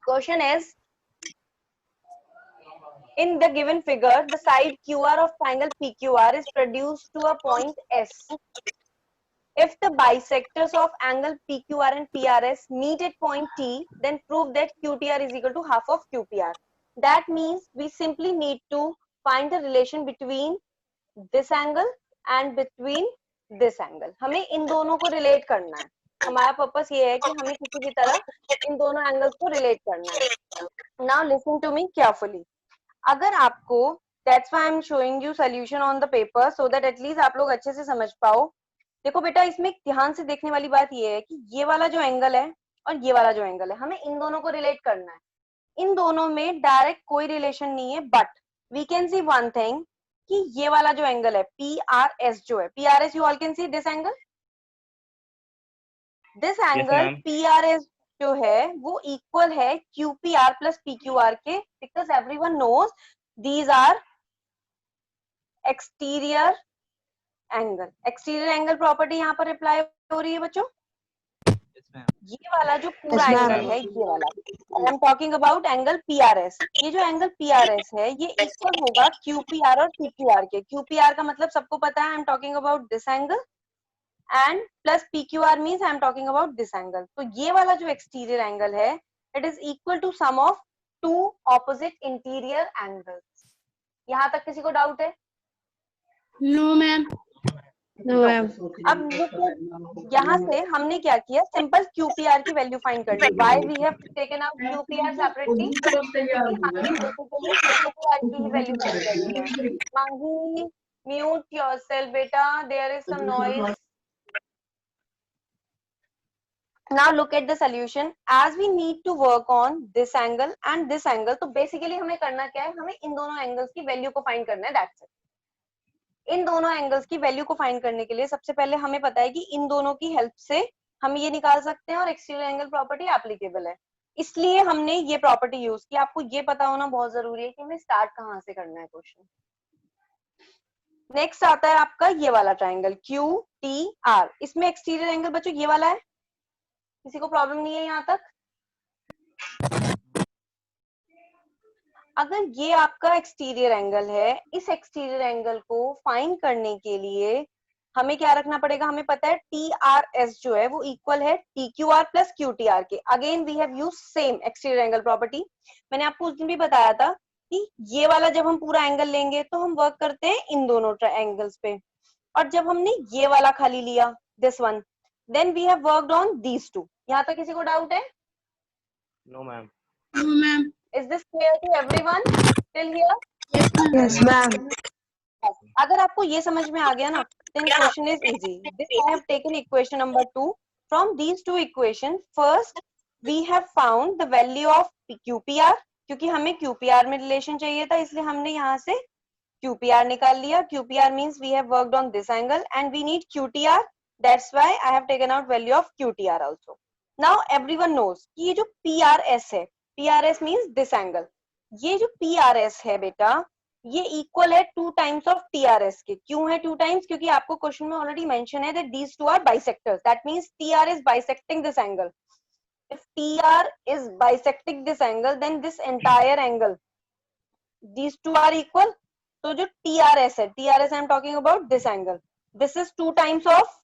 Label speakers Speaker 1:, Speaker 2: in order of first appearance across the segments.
Speaker 1: Question is, in the given figure, the side QR of triangle PQR is produced to a point S. If the bisectors of angle PQR and PRS meet at point T, then prove that QTR is equal to half of QPR. That means we simply need to find the relation between this angle and between this angle. हमें इन दोनों को relate करना है. हमारा purpose ये है कि हमें किसी भी तरह इन दोनों एंगल्स को रिलेट करना है. Now listen to me carefully. अगर आपको, that's why I'm showing you solution on the paper so that at least आप लोग अच्छे से समझ पाओ. देखो बेटा, इसमें ध्यान से देखने वाली बात ये है कि ये वाला जो एंगल है और ये वाला जो एंगल है, हमें इन दोनों को रिलेट करना है. इन दोनों में डायरेक्ट कोई रिलेशन नहीं है, but we can see one thing कि ये वाला जो एंगल है PRS जो है, PRS you all can see this angle, this angle PRS जो है वो इक्वल है QPR प्लस PQR के, because everyone knows these are exterior angle. Exterior angle property यहाँ पर अप्लाई हो रही है बच्चों. ये वाला जो पूरा एंगल है, ये वाला, आई am talking about angle PRS. ये जो एंगल PRS है ये इक्वल होगा QPR और PQR के. QPR का मतलब सबको पता है, I am talking about this angle, and plus PQR means I am talking about this angle. तो ये वाला जो एक्सटीरियर एंगल है it is equal to sum of two opposite interior angles. यहाँ तक किसी को डाउट है?
Speaker 2: No ma'am.
Speaker 3: No, ma'am.
Speaker 1: अब यहाँ से हमने क्या किया, सिंपल QPR की वैल्यू फाइंड कर ली. Why we have taken out QPR separately, QPR की वैल्यू फाइंड करनी है. मांगी, म्यूट योरसेल्फ बेटा, there is some noise. Now look at the solution. As we need to work on this angle and this angle, तो basically हमें करना क्या है, हमें इन दोनों एंगल्स की वैल्यू को फाइंड करना है. That's it. इन दोनों एंगल्स की वैल्यू को फाइंड करने के लिए सबसे पहले हमें पता है कि इन दोनों की हेल्प से हम ये निकाल सकते हैं और एक्सटीरियर एंगल प्रॉपर्टी एप्लीकेबल है, इसलिए हमने ये प्रॉपर्टी यूज की. आपको ये पता होना बहुत जरूरी है कि हमें स्टार्ट कहाँ से करना है क्वेश्चन. नेक्स्ट आता है आपका ये वाला ट्राइंगल QTR. इसमें एक्सटीरियर एंगल बच्चों ये वाला है, किसी को प्रॉब्लम नहीं है यहाँ तक? अगर ये आपका एक्सटीरियर एंगल है, इस एक्सटीरियर एंगल को फाइंड करने के लिए हमें क्या रखना पड़ेगा, हमें पता है TRS जो है वो इक्वल है TQR प्लस QTR के. Again we have used same exterior angle property. मैंने आपको उस दिन भी बताया था कि ये वाला जब हम पूरा एंगल लेंगे तो हम वर्क करते हैं इन दोनों एंगल्स पे, और जब हमने ये वाला खाली लिया this one, then we have worked on these two. यहाँ तक किसी को डाउट है?
Speaker 4: No, ma'am.
Speaker 2: No ma'am.
Speaker 1: Is this clear to everyone till here?
Speaker 3: Yes, ma'am.
Speaker 1: अगर आपको ये समझ में आ गया ना, then question is easy. This I have taken equation number 2. From these two equations, first we have found the value of QPR. क्योंकि हमें QPR में रिलेशन चाहिए था, इसलिए हमने यहाँ से QPR निकाल लिया. QPR means we have worked on this angle and we need QTR. That's why I have taken out value of QTR also. Now everyone knows कि ये जो PRS है, PRS means this angle. ये जो PRS है बेटा, ये equal है 2 टाइम्स ऑफ TRS के. क्यों है 2 टाइम्स? क्योंकि आपको क्वेश्चन में ऑलरेडी मेंशन है that these two are bisectors. That means TR is bisecting this angle. If TR is bisecting this angle, then this entire angle, these two are equal. तो जो TRS है, TRS I am talking about this angle. This is 2 times of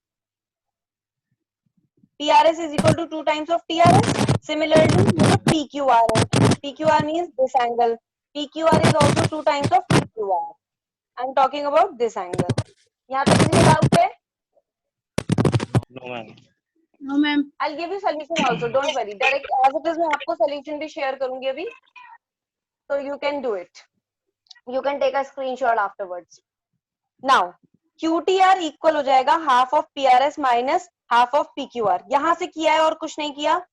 Speaker 1: PRS is equal to 2 times of TRS. Similarly, PQR है. PQR means this angle. PQR is also 2 times of PQR. I'm talking about this angle. यहाँ तक किसी को doubt है?
Speaker 4: No, ma'am.
Speaker 2: No ma'am.
Speaker 1: I'll give you solution also. Don't worry. Direct as it is मैं आपको solution भी share करूँगी अभी. So you can do it. You can take a screenshot afterwards. Now QTR equal हो जाएगा half of PRS minus half of PQR. यहाँ से किया है और कुछ नहीं किया.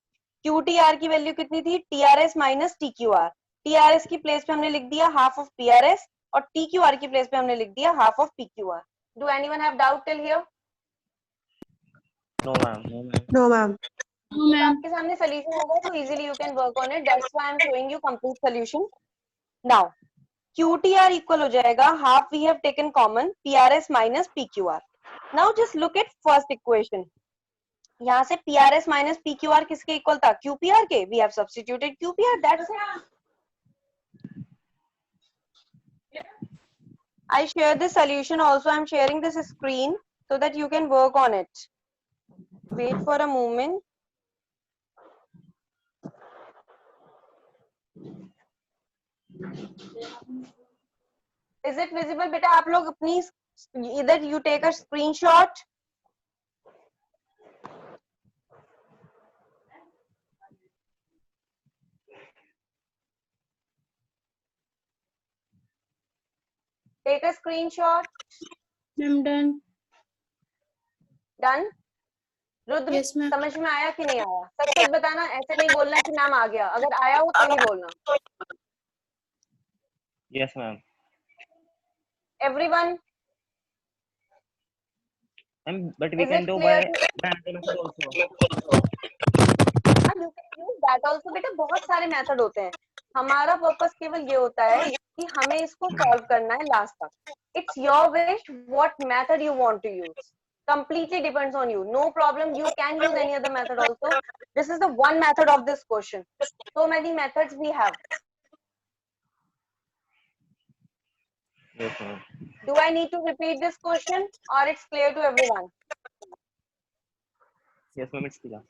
Speaker 1: QTR की वैल्यू कितनी थी? TRS minus TQR. TRS की प्लेस पे हमने लिख दिया half of PRS और TQR की प्लेस पे हमने लिख दिया half of PQR. Do anyone have doubt till here?
Speaker 4: No, ma'am.
Speaker 3: No, ma'am.
Speaker 2: No ma'am.
Speaker 1: आपके सामने solution होगा तो easily you can work on it. That's why I'm showing you complete solution. Now QTR equal हो जाएगा half we have taken common PRS minus PQR. Now just look at first equation. यहाँ से PRS minus PQR किसके equal था? QPR के. We have substituted QPR. That's it. I share this solution also. I'm sharing this screen so that you can work on it. Wait for a moment. Is it visible? बेटा आप लोग अपनी either you take a screenshot. Take a screenshot.
Speaker 2: Ma'am, done.
Speaker 1: Done. Rudra
Speaker 2: Yes, ma'am.
Speaker 1: समझ में आया कि नहीं आया? सच सच बताना, ऐसे नहीं बोलना कि मैम आ गया. अगर आया हो तो ही बोलना.
Speaker 4: Yes, ma'am.
Speaker 1: Everyone.
Speaker 4: But we
Speaker 1: Is
Speaker 4: can
Speaker 1: it
Speaker 4: do
Speaker 1: clear?
Speaker 4: by method also.
Speaker 1: You can use that also. बेटा बहुत सारे मेथड होते हैं. हमारा पर्पस केवल ये होता है कि हमें इसको सॉल्व करना है लास्ट तक. It's your wish what method you want to use. Completely depends on you. No problem. You can use any other method also. This is the one method of this question. So many methods we have.
Speaker 4: Yes, ma'am.
Speaker 1: Do I need to repeat this question or it's clear to everyone?
Speaker 4: Yes, ma'am. It's clear.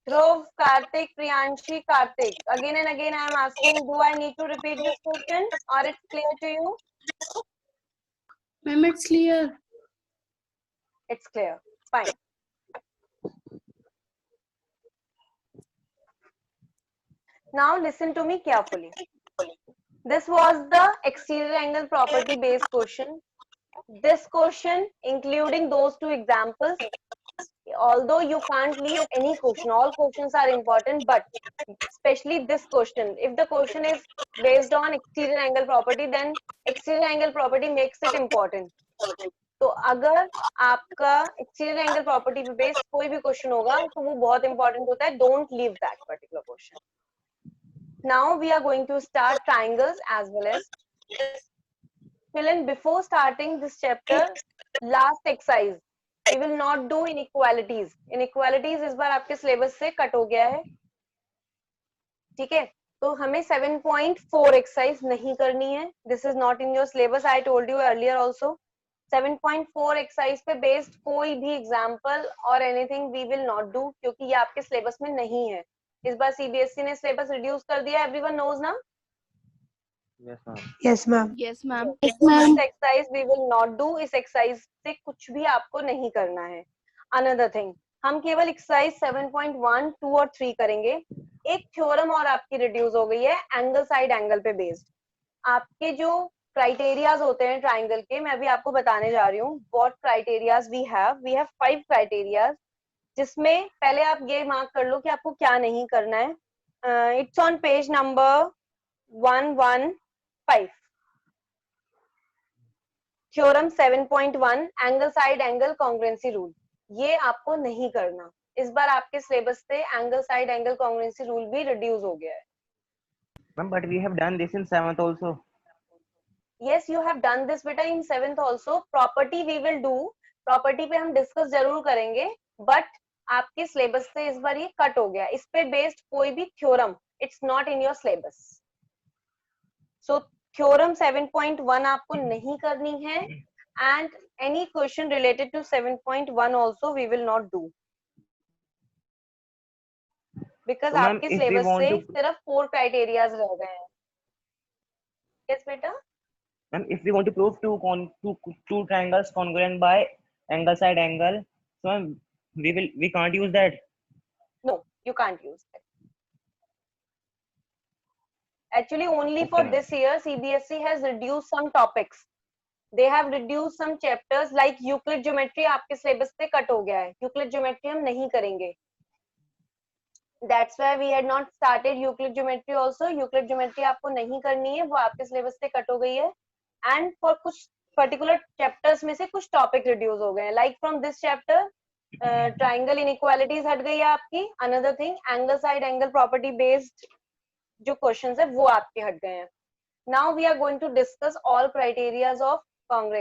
Speaker 1: Dhruv, Karthik, Priyanshi, Karthik. Again and again I am asking, do I need to repeat this question or it's clear to you?
Speaker 2: Ma'am, it's clear.
Speaker 1: It's clear. Fine. Now listen to me carefully. This was the exterior angle property based question. This question, including those two examples, although you can't leave any question, all questions are important, but especially this question, if the question is based on exterior angle property, then exterior angle property makes it important. तो अगर आपका exterior angle property पे based कोई भी question होगा तो वो बहुत important होता है. Don't leave that particular question. Now we are going to start triangles as well as fill in. Before starting this chapter, last exercise we will not do inequalities. Inequalities इस बार आपके syllabus से cut हो गया है. ठीक है, तो हमें 7.4 exercise नहीं करनी है. This is not in your syllabus. I told you earlier also. 7.4 exercise पे based कोई भी example और anything we will not do क्योंकि ये आपके syllabus में नहीं है. इस बार CBSE ने syllabus reduce कर दिया. Everyone knows ना?
Speaker 4: Yes, ma'am.
Speaker 3: Yes, ma'am.
Speaker 2: Yes, ma'am.
Speaker 1: This exercise we will not do. इस exercise से कुछ भी आपको नहीं करना है. Another thing, हम केवल exercise 7.1, 2 और 3 करेंगे. एक थ्योरम और आपकी रिड्यूस हो गई है एंगल साइड एंगल पे बेस्ड. आपके जो क्राइटेरियाज होते हैं ट्राइंगल के, मैं अभी आपको बताने जा रही हूँ. What criterias we have 5 criterias, जिसमें पहले आप ये मार्क कर लो कि आपको क्या नहीं करना है. It's on page number 115. Theorem 7.1 angle side angle congruency rule. ये आपको नहीं करना. इस बार आपके सिलेबस से angle side angle congruency rule भी रिड्यूस हो गया है.
Speaker 4: Ma'am, but we have done this in 7th also.
Speaker 1: Yes, you have done this beta in 7th also. Property we will do. Property पे हम डिस्कस जरूर करेंगे, but आपके syllabus से इस बार ये कट हो गया. इस पे बेस्ड कोई भी theorem it's not in your syllabus. So theorem 7.1 आपको नहीं करनी है, and any question related to 7.1 also we will not do. बिकॉज
Speaker 4: So, ma'am,
Speaker 1: आपके
Speaker 4: if we
Speaker 1: सिलेबस
Speaker 4: want
Speaker 1: से
Speaker 4: to-
Speaker 1: सिर्फ 4 क्राइटेरियाज रह गए हैं. यस बेटा.
Speaker 4: Ma'am, if we want to prove two triangles congruent by angle side angle, so ma'am, we can't use that.
Speaker 1: No, you can't use that. Actually, only
Speaker 4: Okay,
Speaker 1: for
Speaker 4: ma'am.
Speaker 1: this year, CBSE has reduced some topics. They have reduced some chapters like Euclid geometry. आपके syllabus से cut हो गया है. Euclid geometry हम नहीं करेंगे. That's why we had not started Euclid geometry also. Euclid geometry आपको नहीं करनी है, वो आपके syllabus से cut हो गई है. And for कुछ particular chapters में से कुछ topic reduce हो गए हैं. Like from this chapter, triangle inequalities हट गई है आपकी. Another thing, angle side angle property based जो questions है वो आपके हट गए हैं. Now we are going to discuss all criterias of congruency.